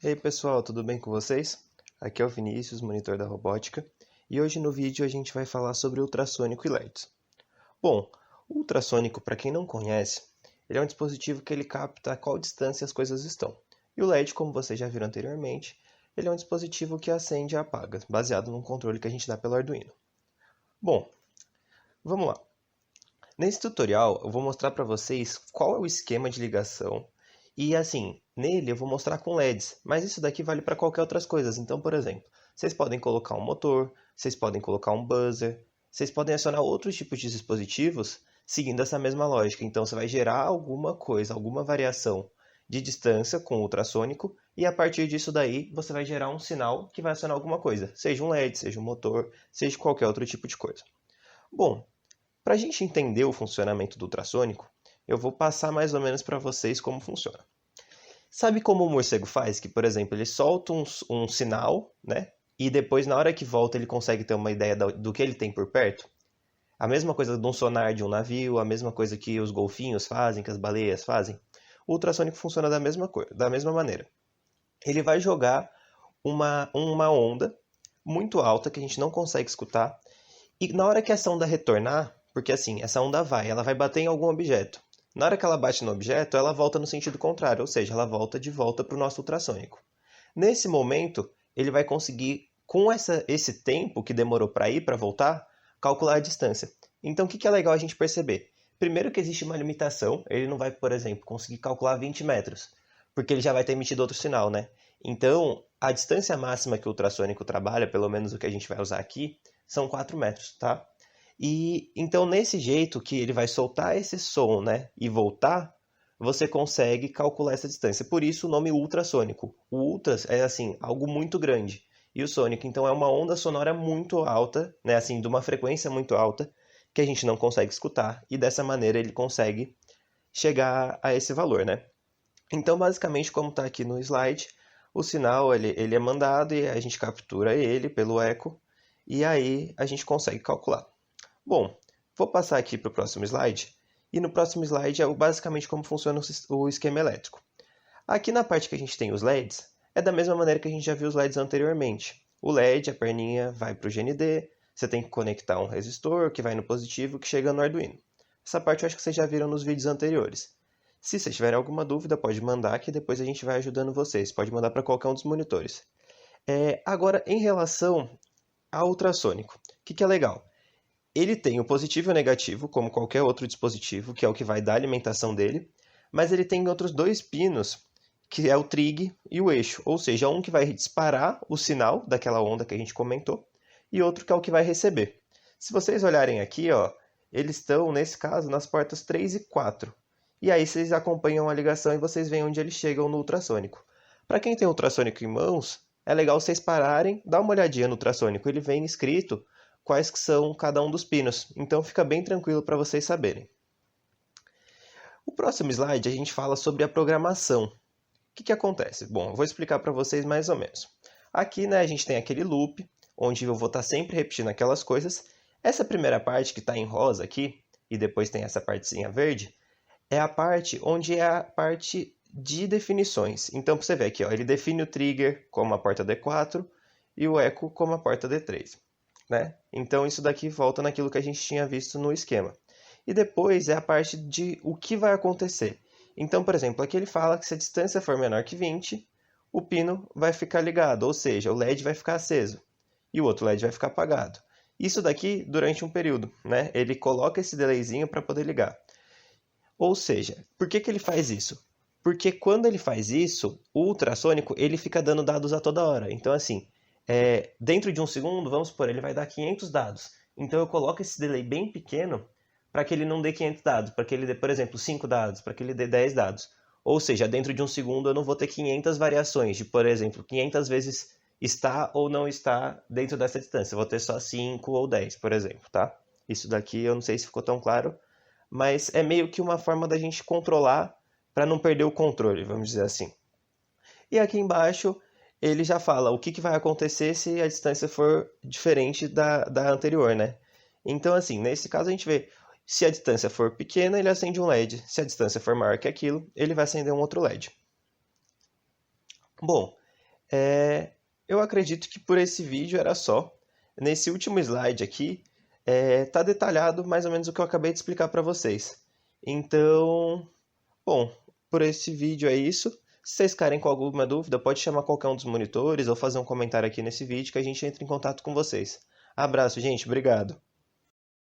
E aí pessoal, tudo bem com vocês? Aqui é o Vinícius, monitor da robótica, e hoje no vídeo a gente vai falar sobre ultrassônico e LEDs. Bom, o ultrassônico, para quem não conhece, ele é um dispositivo que ele capta a qual distância as coisas estão. E o LED, como vocês já viram anteriormente, ele é um dispositivo que acende e apaga, baseado num controle que a gente dá pelo Arduino. Bom, vamos lá. Nesse tutorial eu vou mostrar para vocês qual é o esquema de ligação e assim, nele eu vou mostrar com LEDs, mas isso daqui vale para qualquer outras coisas. Então, por exemplo, vocês podem colocar um motor, vocês podem colocar um buzzer, vocês podem acionar outros tipos de dispositivos seguindo essa mesma lógica. Então, você vai gerar alguma coisa, alguma variação de distância com o ultrassônico e a partir disso daí você vai gerar um sinal que vai acionar alguma coisa, seja um LED, seja um motor, seja qualquer outro tipo de coisa. Bom, para a gente entender o funcionamento do ultrassônico, eu vou passar mais ou menos para vocês como funciona. Sabe como o morcego faz? Que, por exemplo, ele solta um sinal, né? E depois, na hora que volta, ele consegue ter uma ideia do que ele tem por perto? A mesma coisa de um sonar de um navio, a mesma coisa que os golfinhos fazem, que as baleias fazem. O ultrassônico funciona da mesma maneira. Ele vai jogar uma onda muito alta que a gente não consegue escutar. E na hora que essa onda retornar, porque assim, essa onda ela vai bater em algum objeto. Na hora que ela bate no objeto, ela volta no sentido contrário, ou seja, ela volta de volta para o nosso ultrassônico. Nesse momento, ele vai conseguir, com esse tempo que demorou para ir, para voltar, calcular a distância. Então, o que é legal a gente perceber? Primeiro que existe uma limitação, ele não vai, por exemplo, conseguir calcular 20 metros, porque ele já vai ter emitido outro sinal, né? Então, a distância máxima que o ultrassônico trabalha, pelo menos o que a gente vai usar aqui, são 4 metros, tá? E então, nesse jeito que ele vai soltar esse som, né, e voltar, você consegue calcular essa distância. Por isso o nome ultrassônico. O ultra é assim, algo muito grande. E o sônico, então, é uma onda sonora muito alta, né, assim, de uma frequência muito alta, que a gente não consegue escutar, e dessa maneira ele consegue chegar a esse valor, né? Então, basicamente, como está aqui no slide, o sinal ele é mandado e a gente captura ele pelo eco, e aí a gente consegue calcular. Bom, vou passar aqui para o próximo slide. E no próximo slide é basicamente como funciona o esquema elétrico. Aqui na parte que a gente tem os LEDs, é da mesma maneira que a gente já viu os LEDs anteriormente. O LED, a perninha vai para o GND, você tem que conectar um resistor que vai no positivo que chega no Arduino. Essa parte eu acho que vocês já viram nos vídeos anteriores. Se vocês tiverem alguma dúvida, pode mandar que depois a gente vai ajudando vocês. Pode mandar para qualquer um dos monitores. Agora, em relação ao ultrassônico, o que é legal? Ele tem o positivo e o negativo, como qualquer outro dispositivo, que é o que vai dar a alimentação dele, mas ele tem outros dois pinos, que é o trig e o eixo, ou seja, um que vai disparar o sinal daquela onda que a gente comentou, e outro que é o que vai receber. Se vocês olharem aqui, ó, eles estão, nesse caso, nas portas 3 e 4. E aí vocês acompanham a ligação e vocês veem onde eles chegam no ultrassônico. Para quem tem ultrassônico em mãos, é legal vocês pararem, dar uma olhadinha no ultrassônico. Ele vem escrito quais que são cada um dos pinos. Então fica bem tranquilo para vocês saberem. O próximo slide a gente fala sobre a programação. O que acontece? Bom, eu vou explicar para vocês mais ou menos. Aqui, né, a gente tem aquele loop, onde eu vou estar sempre repetindo aquelas coisas. Essa primeira parte que está em rosa aqui, e depois tem essa partezinha verde, é a parte onde é a parte de definições. Então, você vê aqui, ó, ele define o trigger como a porta D4 e o eco como a porta D3. Né? Então isso daqui volta naquilo que a gente tinha visto no esquema. E depois é a parte de o que vai acontecer. Então, por exemplo, aqui ele fala que se a distância for menor que 20, o pino vai ficar ligado, ou seja, o LED vai ficar aceso e o outro LED vai ficar apagado. Isso daqui durante um período, né? Ele coloca esse delayzinho para poder ligar. Ou seja, por que ele faz isso? Porque quando ele faz isso, o ultrassônico ele fica dando dados a toda hora. Então, assim, dentro de um segundo, vamos supor, ele vai dar 500 dados. Então eu coloco esse delay bem pequeno para que ele não dê 500 dados, para que ele dê, por exemplo, 5 dados, para que ele dê 10 dados. Ou seja, dentro de um segundo eu não vou ter 500 variações de, por exemplo, 500 vezes está ou não está dentro dessa distância. Eu vou ter só 5 ou 10, por exemplo, tá? Isso daqui eu não sei se ficou tão claro, mas é meio que uma forma da gente controlar para não perder o controle, vamos dizer assim. E aqui embaixo ele já fala o que vai acontecer se a distância for diferente da anterior, né? Então, assim, nesse caso a gente vê, se a distância for pequena, ele acende um LED. Se a distância for maior que aquilo, ele vai acender um outro LED. Bom, Eu acredito que por esse vídeo era só. Nesse último slide aqui, tá detalhado mais ou menos o que eu acabei de explicar para vocês. Então, bom, por esse vídeo é isso. Se vocês ficarem com alguma dúvida, pode chamar qualquer um dos monitores ou fazer um comentário aqui nesse vídeo que a gente entra em contato com vocês. Abraço, gente. Obrigado.